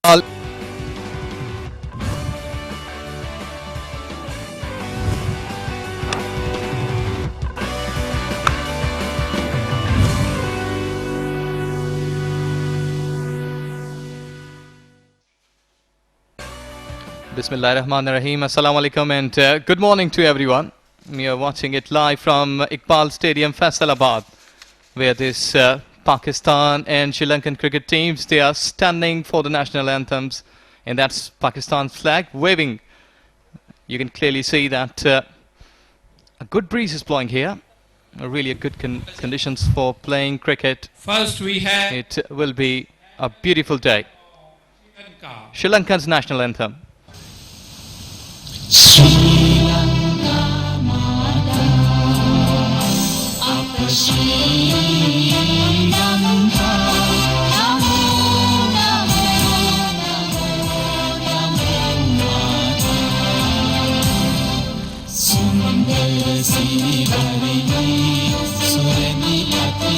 All Bismillahirrahmanirrahim. Assalamu alaikum and good morning to everyone. We are watching it live from Iqbal Stadium, Faisalabad, where this Pakistan and Sri Lankan cricket teams, they are standing for the national anthems, and that's Pakistan's flag waving. You can clearly see that a good breeze is blowing here. Really a good conditions for playing cricket. First we have It will be a beautiful day. Sri Lanka. Sri Lanka's national anthem. Sri Lanka Mata, Apa Sri Lanka, Namo Namo Namo Namo Mata, Sundar Srivarini, Surani Ati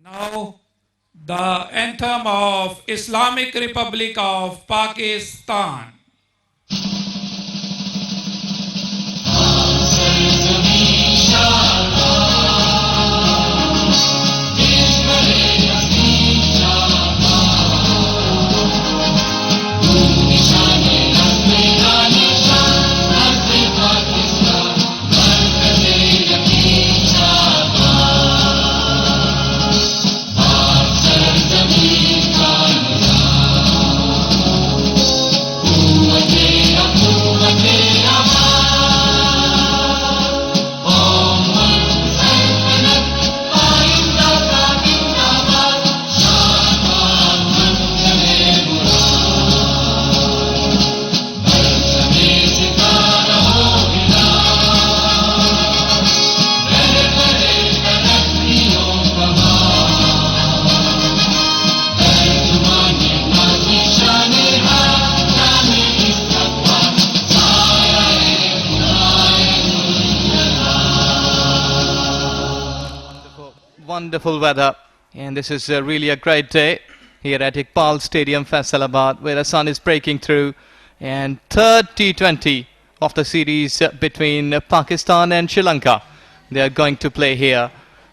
Now the anthem of Islamic Republic of Pakistan. Wonderful weather, and this is really a great day here at Iqbal Stadium, Faisalabad, where the sun is breaking through, and third T20 of the series between Pakistan and Sri Lanka. They are going to play here,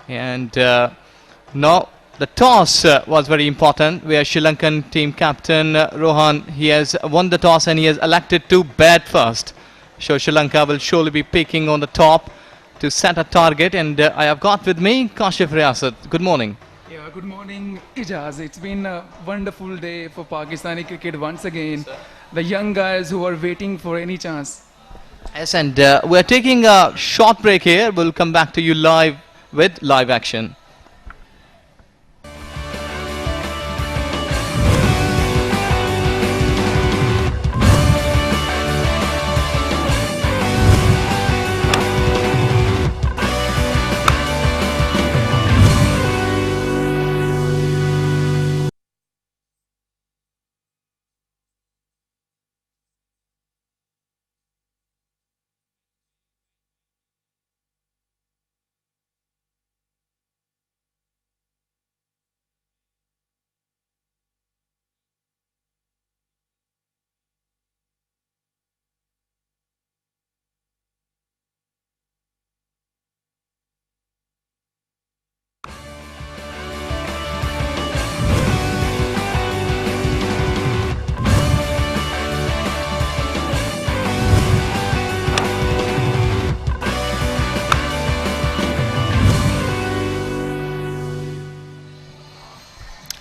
and now the toss was very important, where Sri Lankan team captain Rohan, he has won the toss and he has elected to bat first. So Sri Lanka will surely be picking on the top to set a target, and I have got with me Kashif Riyasat. Good morning. Yeah, good morning, Ijaz. It's been a wonderful day for Pakistani cricket once again. The young guys who are waiting for any chance. Yes, and we're taking a short break here. We'll come back to you live with live action.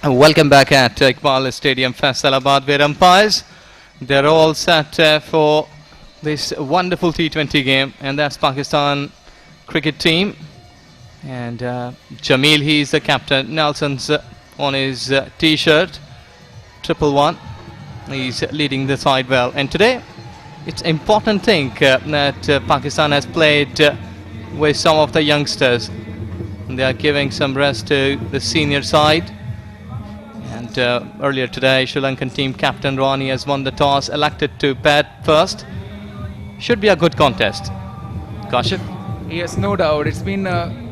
Welcome back at Iqbal Stadium, Faisalabad, where umpires, they're all set for this wonderful T20 game, and that's Pakistan cricket team. And Jamil, he's the captain. Nelson's on his T-shirt, 111. He's leading the side well. And today, it's important thing that Pakistan has played with some of the youngsters. They are giving some rest to the senior side. And earlier today, Sri Lankan team captain Ronnie has won the toss, elected to bat first. Should be a good contest. Kashif? Yes, no doubt. It's been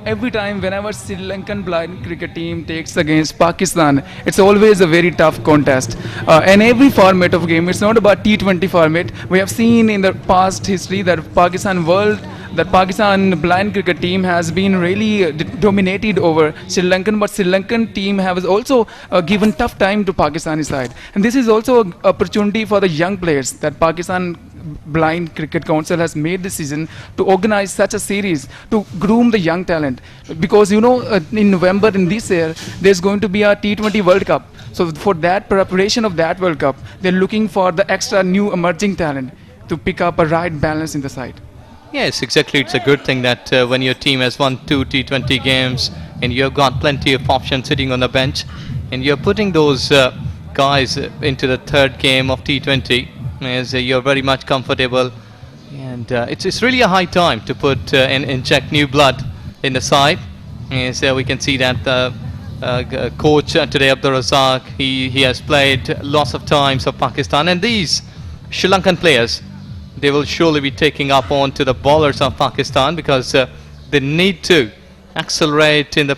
every time whenever Sri Lankan blind cricket team takes against Pakistan, it's always a very tough contest. And every format of game, it's not about T20 format. We have seen in the past history that Pakistan blind cricket team has been really dominated over Sri Lankan, but Sri Lankan team has also given tough time to Pakistani side. And this is also an opportunity for the young players that Pakistan Blind Cricket Council has made decision to organize such a series to groom the young talent, because in November in this year there's going to be a T20 World Cup. So for that preparation of that World Cup, they're looking for the extra new emerging talent to pick up a right balance in the side. Yes, exactly. It's a good thing that when your team has won 2 T20 games and you've got plenty of options sitting on the bench, and you're putting those guys into the third game of T20, as you're very much comfortable, and it's really a high time to put and inject new blood in the side. As we can see that the coach today, Abdul Razak, he has played lots of times for Pakistan, and these Sri Lankan players, they will surely be taking up on to the bowlers of Pakistan, because they need to accelerate in the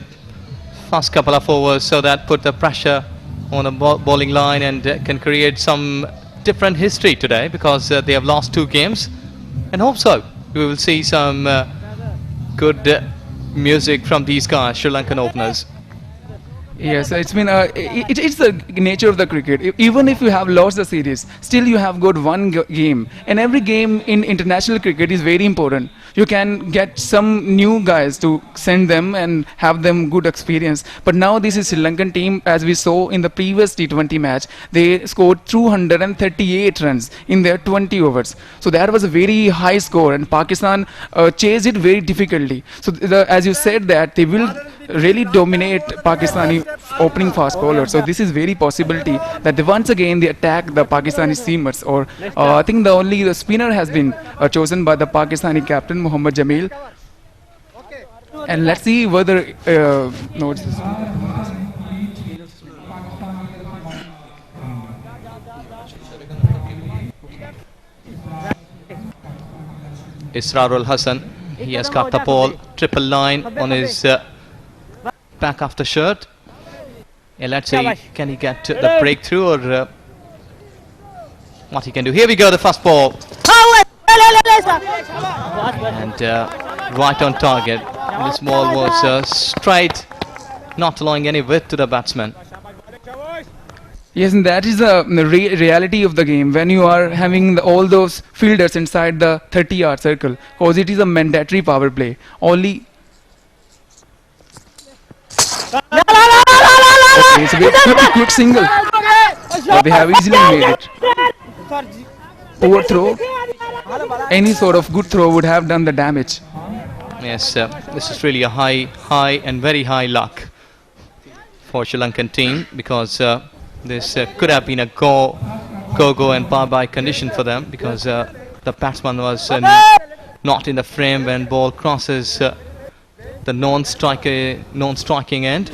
first couple of overs, so that put the pressure on the bowling line and can create some different history today, because they have lost 2 games, and hope so we will see some good music from these guys, Sri Lankan openers. Yes, it's been it's the nature of the cricket. Even if you have lost the series, still you have got one game, and every game in international cricket is very important. You can get some new guys to send them and have them good experience. But now this is Sri Lankan team, as we saw in the previous T20 match, they scored 238 runs in their 20 overs. So that was a very high score, and Pakistan chased it very difficultly. So as you said, that they will really dominate Pakistani opening fast bowler. So this is very possibility that once again they attack the Pakistani seamers, or I think the spinner has been chosen by the Pakistani captain Mohammad Jamil. And let's see whether no, it's Israrul Hassan, he has cut the ball, 999 on his back of the shirt. And let's see, can he get the breakthrough, or what he can do. Here we go, the first ball. And right on target. This ball was straight not allowing any width to the batsman. Yes, and that is the reality of the game when you are having all those fielders inside the 30-yard circle, because it is a mandatory power play. Only. Okay, it's a very quick single. But they have easily made it. Poor throw. Any sort of good throw would have done the damage. Yes, this is really a high and very high luck for Sri Lankan team, because this could have been a go and bye-bye condition for them, because the batsman was not in the frame when ball crosses the non-striking end.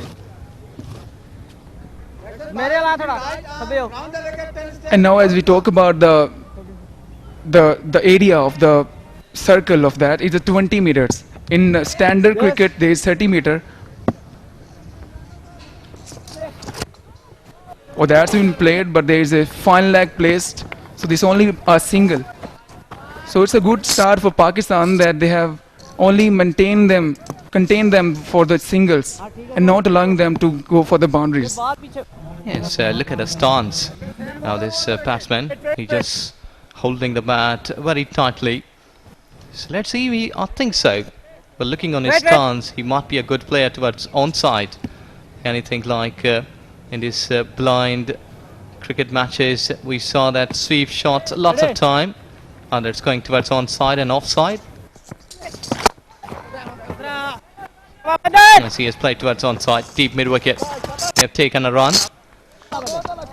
And now, as we talk about the area of the circle of that, it's a 20 meters. In standard cricket, there is 30 meter. Oh, that's been played, but there is a fine leg placed, so this only a single. So it's a good start for Pakistan that they have only contained them for the singles and not allowing them to go for the boundaries. Yes, look at the stance. Now this batsman, he just holding the bat very tightly. So let's see, I think so. But looking on his stance, he might be a good player towards onside. Anything like in these blind cricket matches, we saw that sweep shot lots of time, and it's going towards onside and offside. As he has played towards onside, deep mid wicket. They have taken a run.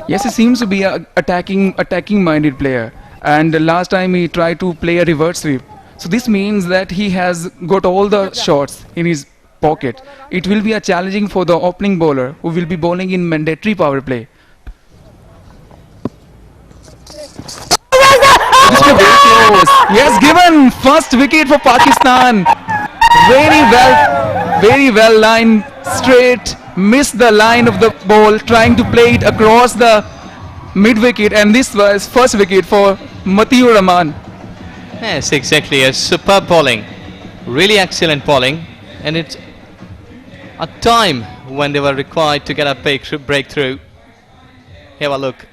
Yes, he seems to be a attacking minded player, and the last time he tried to play a reverse sweep. So this means that he has got all the shots in his pocket. It will be a challenging for the opening bowler, who will be bowling in mandatory power play. Yes, given first wicket for Pakistan. Very well lined, straight. Missed the line of the ball, trying to play it across the mid wicket, and this was first wicket for Matiur Rahman. Yes, exactly. A superb bowling, really excellent bowling, and it's a time when they were required to get a breakthrough. Have a look.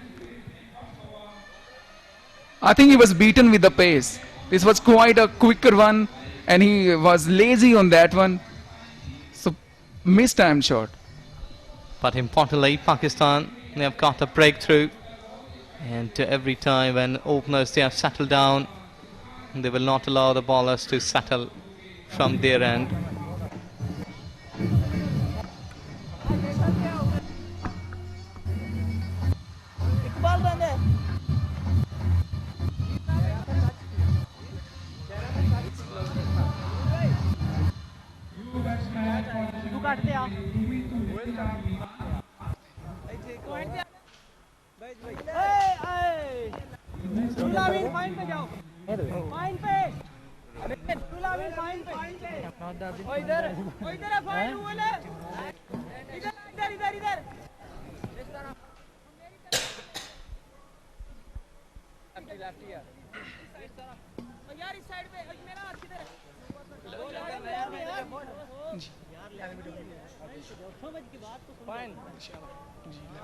I think he was beaten with the pace. This was quite a quicker one, and he was lazy on that one. So, mistimed shot. But importantly, Pakistan, they have got a breakthrough, and every time when openers they have settled down, they will not allow the bowlers to settle from their end.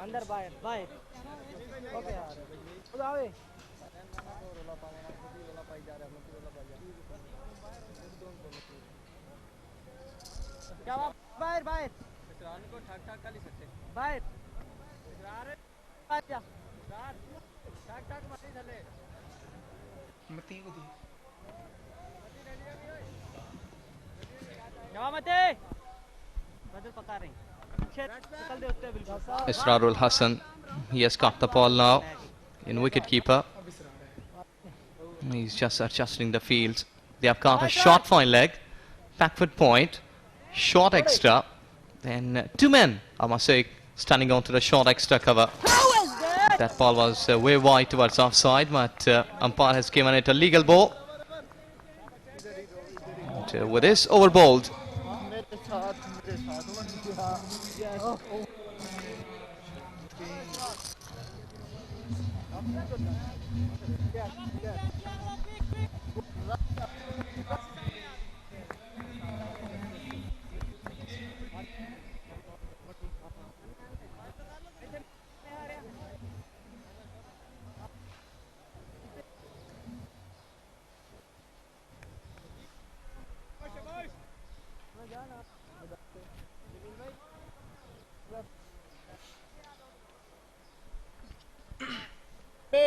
अंदर बाहर बाहर okay यार खुद आवे क्या बाहर बाहर को ठाक ठाक खाली सकते बाहर आजा ठाक ठाक मती चले मती को दी क्या मते बदल पका रही Israrul Hassan, he has got the ball now in wicketkeeper. He's just adjusting the field. They have got a short fine leg, backward point, short extra, then two men, I must say, standing onto the short extra cover. That ball was way wide towards offside, but umpire has given it a legal ball. And, with this, over bowled.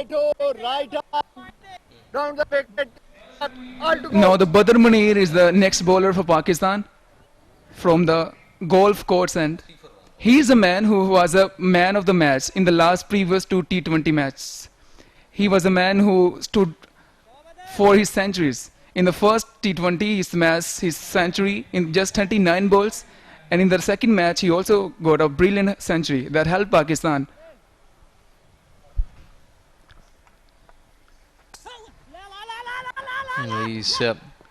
straight to right arm. Round the wicket. All to go. Now the Badr Munir is the next bowler for Pakistan from the golf course end. He is a man who was a man of the match in the last previous two T20 matches. He was a man who stood for his centuries. In the first T20, he smashed his century in just 39 balls. And in the second match, he also got a brilliant century that helped Pakistan. He's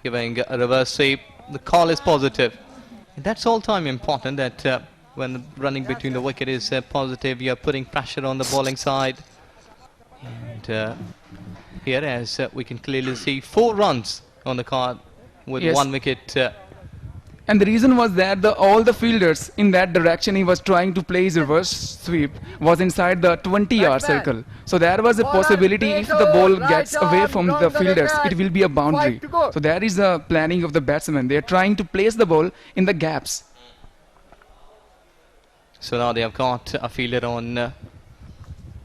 giving a reverse sweep. The call is positive. That's all time important that when the running between the wicket is positive, you're putting pressure on the bowling side. And here, as we can clearly see, 4 runs on the card with Yes. 1 wicket. And the reason was that all the fielders in that direction he was trying to play his reverse sweep was inside the 20-yard circle. So there was a possibility if the ball gets away from the fielders, it will be a boundary. So there is a planning of the batsman. They are trying to place the ball in the gaps. So now they have got a fielder on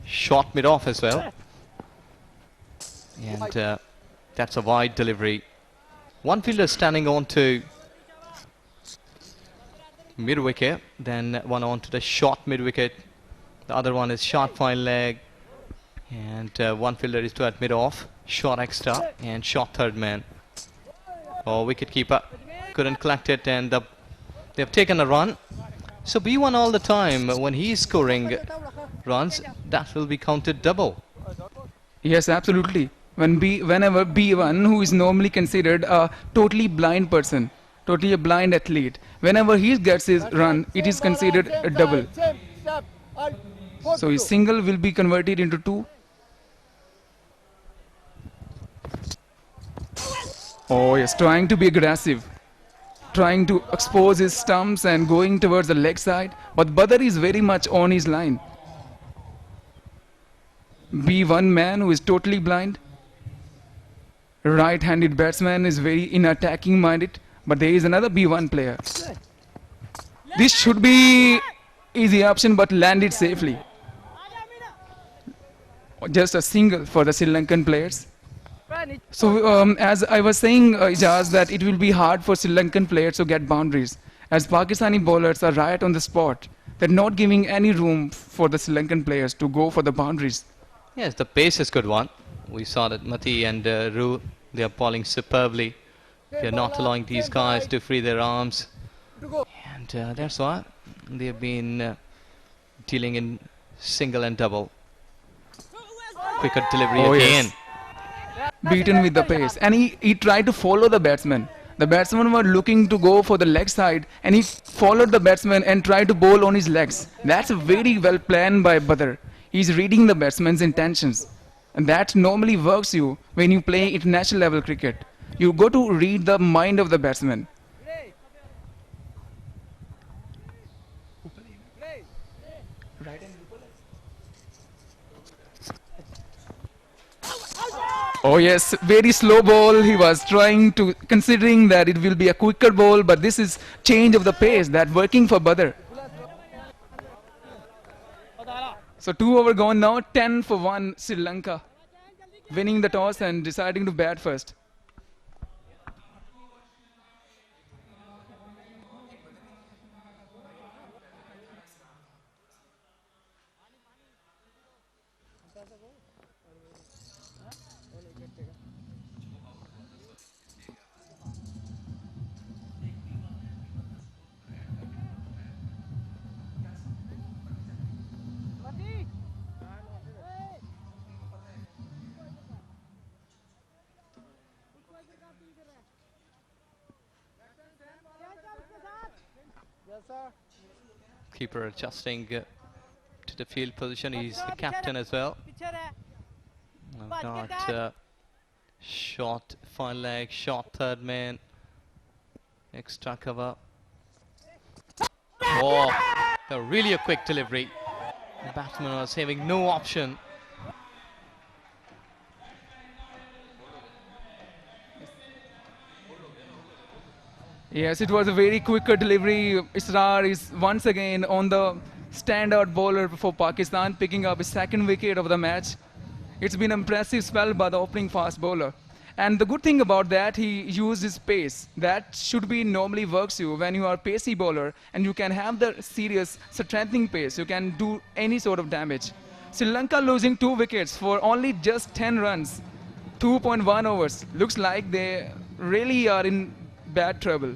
short mid-off as well. And that's a wide delivery. One fielder standing on to mid-wicket, then one on to the short mid-wicket. The other one is short fine leg. And one fielder is to at mid-off, short extra and short third man. Oh, wicket keeper couldn't collect it, and they've taken a run. So B1 all the time, when he is scoring runs, that will be counted double. Yes, absolutely. Whenever B1, who is normally considered a totally blind person, totally a blind athlete, whenever he gets his run, it is considered a double. Same step. All four So to his go. single will be converted into 2. Oh yes, trying to be aggressive, trying to expose his stumps and going towards the leg side. But Badr is very much on his line. B1 man who is totally blind. Right-handed batsman is very in attacking minded. But there is another B1 player. This should be easy option but landed safely. Just a single for the Sri Lankan players. So as I was saying, Ijaz, that it will be hard for Sri Lankan players to get boundaries, as Pakistani bowlers are right on the spot. They're not giving any room for the Sri Lankan players to go for the boundaries. Yes, the pace is good one. We saw that Mati and Ru, they are bowling superbly. They're not allowing these guys to free their arms. And that's why they've been dealing in single and double. Quicker delivery Oh, again. yes. Beaten with the pace, and he tried to follow the batsman. The batsmen were looking to go for the leg side, and he followed the batsman and tried to bowl on his legs. That's very well planned by Badr. He's reading the batsman's intentions, and that normally works you when you play international level cricket. You go to read the mind of the batsman. Oh yes, very slow ball. He was trying to, considering that it will be a quicker ball, but this is change of the pace that working for Badr. So 2 over gone now, 10 for 1 Sri Lanka, winning the toss and deciding to bat first. Yes, sir. Keeper adjusting to the field position. He's the captain as well. पीछे रहे. I've got short fine leg, short third man, extra cover. Oh, really a quick delivery. The batsman was having no option. Yes, it was a very quicker delivery. Israr is once again on the standout bowler for Pakistan, picking up his second wicket of the match. It's been impressive spell by the opening fast bowler. And the good thing about that, he used his pace. That should be normally works you when you are pacey bowler and you can have the serious strengthening pace. You can do any sort of damage. Sri Lanka losing 2 wickets for only just 10 runs, 2.1 overs. Looks like they really are in bad trouble.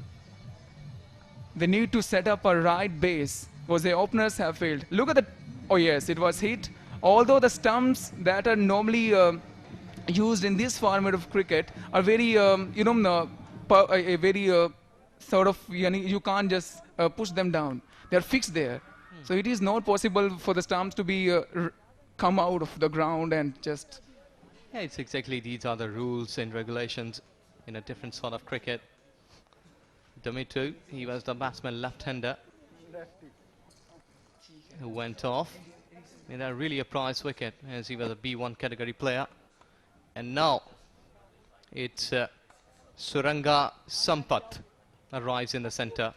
They need to set up a right base because the openers have failed. Look at the. Oh, yes, it was hit. Although the stumps that are normally used in this format of cricket are very, a very sort of, you can't just push them down. They're fixed there. So it is not possible for the stumps to be come out of the ground and just. Yeah, it's exactly these are the rules and regulations in a different sort of cricket. Dimitri, he was the batsman left-hander who went off in a really a prize wicket as he was a B1 category player. And now it's Suranga Sampat arrives in the centre.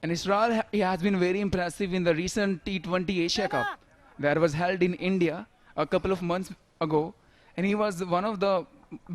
And Israel he has been very impressive in the recent T20 Asia Cup that was held in India a couple of months ago. And he was one of the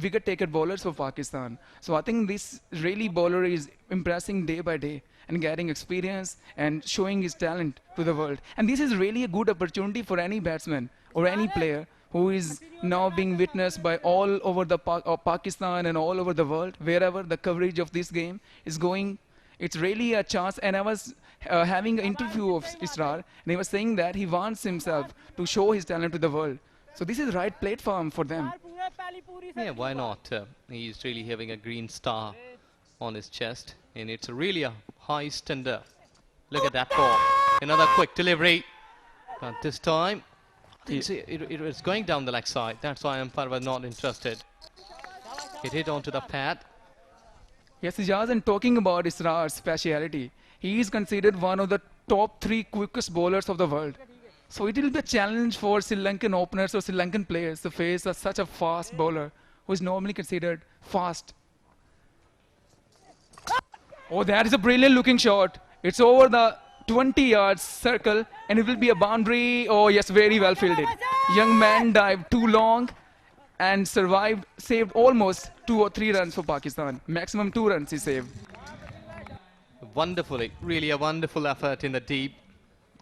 wicket taker bowlers for Pakistan. So I think this really bowler is impressing day by day and getting experience and showing his talent to the world. And this is really a good opportunity for any batsman or any player who is now being witnessed by all over the Pakistan and all over the world, wherever the coverage of this game is going. It's really a chance. And I was having an interview of Israr, and he was saying that he wants himself to show his talent to the world. So this is the right platform for them. Yeah, why not? He's really having a green star on his chest, and it's really a high standard. Look at that ball. Another quick delivery. But this time, it was going down the leg side. That's why umpire was not interested. It hit onto the pad. Yes, Ijaz, and talking about Israr's speciality, he is considered one of the top 3 quickest bowlers of the world. So it will be a challenge for Sri Lankan openers or Sri Lankan players to face such a fast bowler who is normally considered fast. Oh, that is a brilliant looking shot. It's over the 20 yards circle and it will be a boundary. Oh yes, very well fielded. Young man dived too long and survived, saved almost 2 or 3 runs for Pakistan. Maximum 2 runs he saved. Wonderfully, really a wonderful effort in the deep.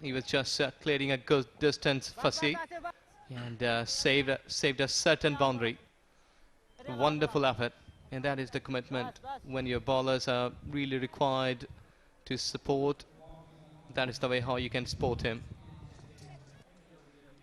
He was just clearing a good distance, fussy, and saved a certain boundary. Wonderful effort, and that is the commitment when your bowlers are really required to support. That is the way how you can support him.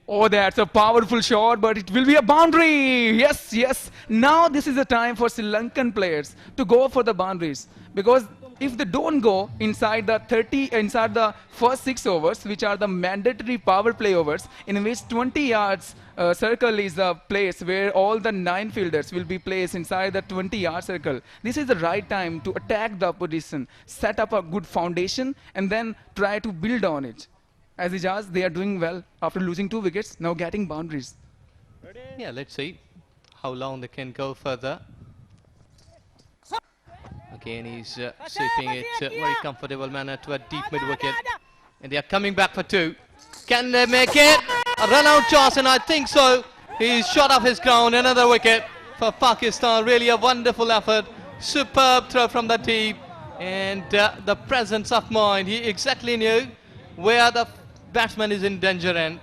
Oh, that's a powerful shot, but it will be a boundary. Yes, yes. Now this is the time for Sri Lankan players to go for the boundaries, because if they don't go inside the first 6 overs, which are the mandatory power play overs, in which 20 yards circle is the place where all the 9 fielders will be placed inside the 20-yard circle. This is the right time to attack the opposition, set up a good foundation, and then try to build on it. As Ijaz, they are doing well after losing 2 wickets, now getting boundaries. Yeah, let's see how long they can go further. Again, he's sweeping it very comfortable manner to a deep mid wicket. And they are coming back for 2. Can they make it? A run out chance, and I think so. He's shot off his ground. Another wicket for Pakistan. Really a wonderful effort. Superb throw from the deep. And the presence of mind. He exactly knew where the batsman is in danger and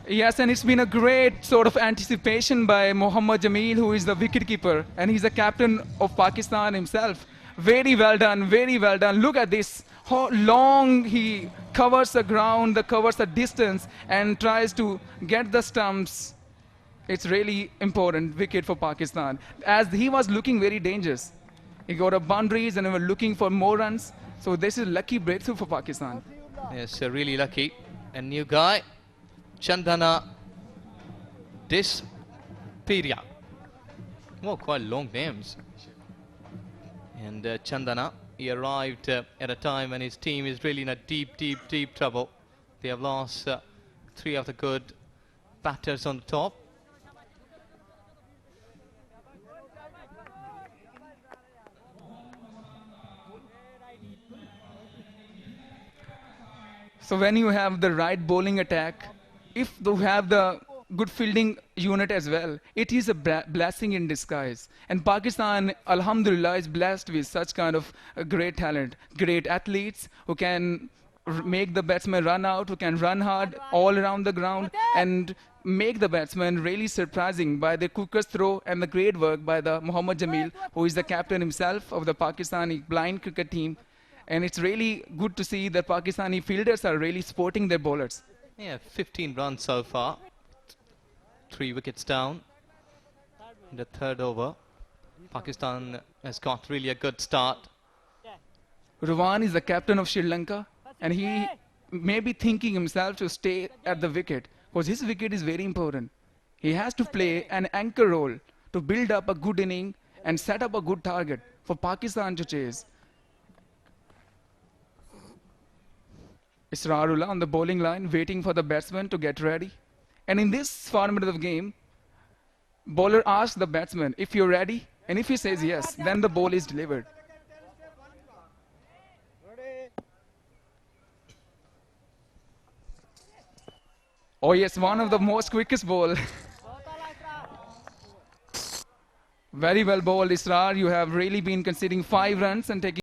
Yes, and it's been a great sort of anticipation by Mohammad Jamil, who is the wicketkeeper, and he's the captain of Pakistan himself. Very well done, very well done. Look at this, how long he covers the ground, covers the distance, and tries to get the stumps. It's really important wicket for Pakistan, as he was looking very dangerous. He got up boundaries and they were looking for more runs. So this is lucky breakthrough for Pakistan. yes, really lucky. A new guy, Chandana Dispiria. Oh, quite long names. And Chandana, he arrived at a time when his team is really in a deep trouble. They have lost 3 of the good batters on the top. So when you have the right bowling attack, if you have the good fielding unit as well. It is a blessing in disguise. And Pakistan, alhamdulillah, is blessed with such kind of great talent, great athletes who can make the batsman run out, who can run hard all around the ground and make the batsman really surprising by the quickest throw and the great work by the Mohammad Jamil, who is the captain himself of the Pakistani blind cricket team. And it's really good to see that Pakistani fielders are really supporting their bowlers. Yeah, 15 runs so far. 3 wickets down in the third over. Pakistan has got really a good start. Ruwan is the captain of Sri Lanka, and he may be thinking himself to stay at the wicket because his wicket is very important. He has to play an anchor role to build up a good inning and set up a good target for Pakistan to chase. Israrullah on the bowling line waiting for the batsman to get ready. And in this format of the game, bowler asks the batsman if you're ready, and if he says yes, then the ball is delivered. Oh yes, one of the most quickest ball. Very well bowled, Israr. You have really been conceding 5 runs and taking